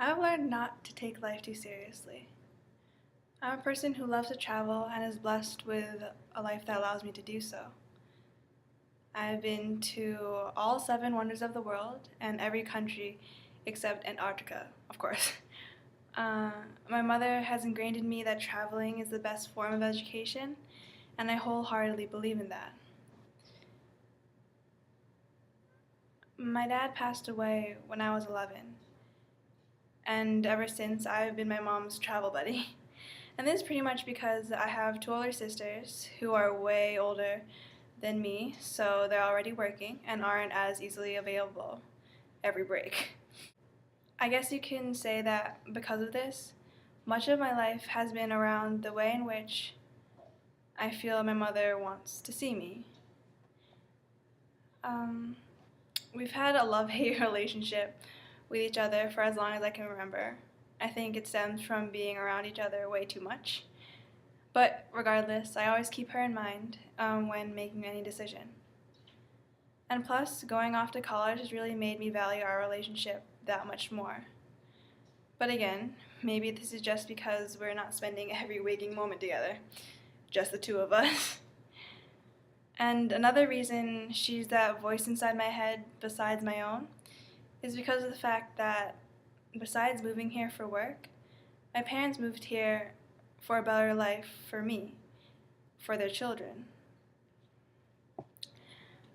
I've learned not to take life too seriously. I'm a person who loves to travel and is blessed with a life that allows me to do so. I've been to all seven wonders of the world and every country except Antarctica, of course. Uh, my mother has ingrained in me that traveling is the best form of education, and I wholeheartedly believe in that. My dad passed away when I was 11, and ever since I've been my mom's travel buddy. And this is pretty much because I have two older sisters who are way older than me, so they're already working and aren't as easily available every break. I guess you can say that because of this, much of my life has been around the way in which I feel my mother wants to see me. Um, we've had a love-hate relationship with each other for as long as I can remember. I think it stems from being around each other way too much. But regardless, I always keep her in mind when making any decision. And plus, going off to college has really made me value our relationship that much more. But again, maybe this is just because we're not spending every waking moment together, just the two of us. And another reason she's that voice inside my head besides my own is because of the fact that besides moving here for work, my parents moved here for a better life for me, for their children.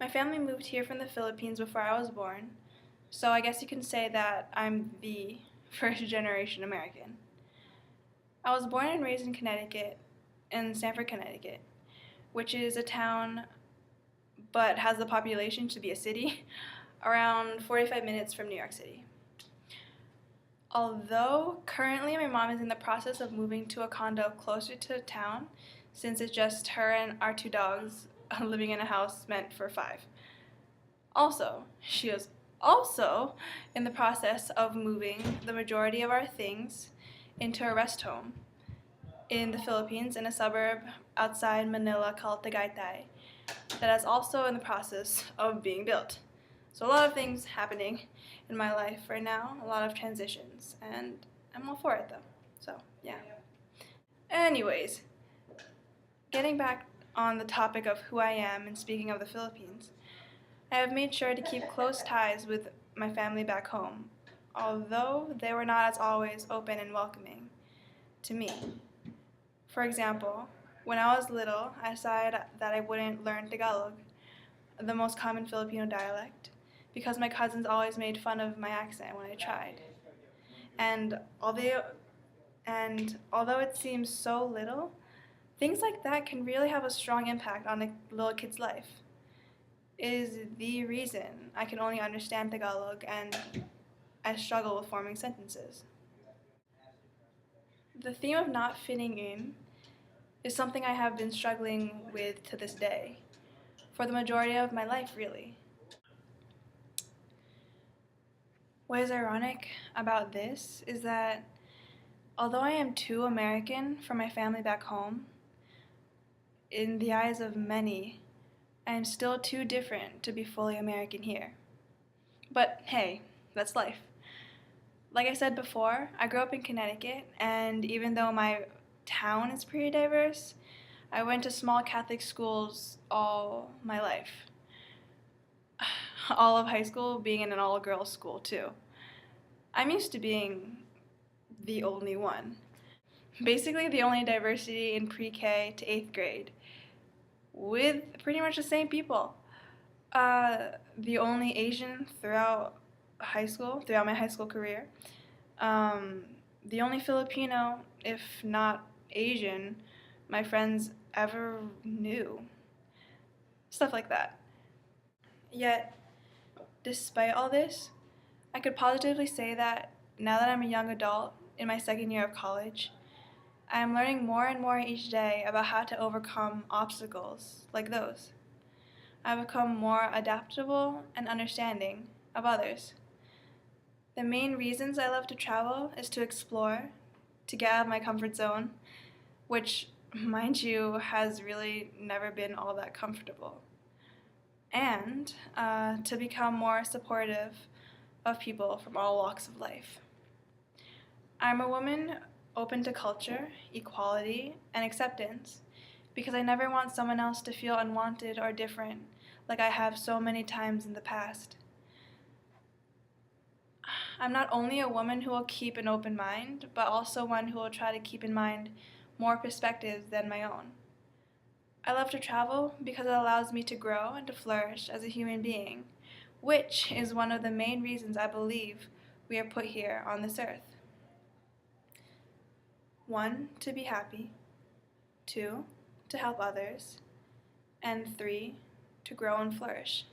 My family moved here from the Philippines before I was born, so I guess you can say that I'm the first generation American. I was born and raised in Connecticut, in Stamford, Connecticut, which is a town but has the population to be a city, around 45 minutes from New York City. Although currently my mom is in the process of moving to a condo closer to town, since it's just her and our two dogs living in a house meant for five. Also, she is also in the process of moving the majority of our things into a rest home in the Philippines in a suburb outside Manila called Tagaytay that is also in the process of being built. So a lot of things happening in my life right now, a lot of transitions, and I'm all for it though. So, yeah. Anyways, getting back on the topic of who I am and speaking of the Philippines, I have made sure to keep close ties with my family back home, although they were not as always open and welcoming to me. For example, when I was little, I decided that I wouldn't learn Tagalog, the most common Filipino dialect, because my cousins always made fun of my accent when I tried. And although it seems so little, things like that can really have a strong impact on a little kid's life. It is the reason I can only understand Tagalog and I struggle with forming sentences. The theme of not fitting in is something I have been struggling with to this day, for the majority of my life, really. What is ironic about this is that although I am too American for my family back home, in the eyes of many, I am still too different to be fully American here. But hey, that's life. Like I said before, I grew up in Connecticut, and even though my town is pretty diverse, I went to small Catholic schools all my life. All of high school being in an all-girls school, too. I'm used to being the only one. Basically, the only diversity in pre-K to 8th grade, with pretty much the same people. The only Asian throughout my high school career. The only Filipino, if not Asian, my friends ever knew. Stuff like that. Yet, despite all this, I could positively say that now that I'm a young adult in my second year of college, I am learning more and more each day about how to overcome obstacles like those. I've become more adaptable and understanding of others. The main reasons I love to travel is to explore, to get out of my comfort zone, which, mind you, has really never been all that comfortable, and to become more supportive of people from all walks of life. I'm a woman open to culture, equality, and acceptance because I never want someone else to feel unwanted or different like I have so many times in the past. I'm not only a woman who will keep an open mind, but also one who will try to keep in mind more perspectives than my own. I love to travel because it allows me to grow and to flourish as a human being, which is one of the main reasons I believe we are put here on this earth. 1, to be happy. 2, to help others. And 3, to grow and flourish.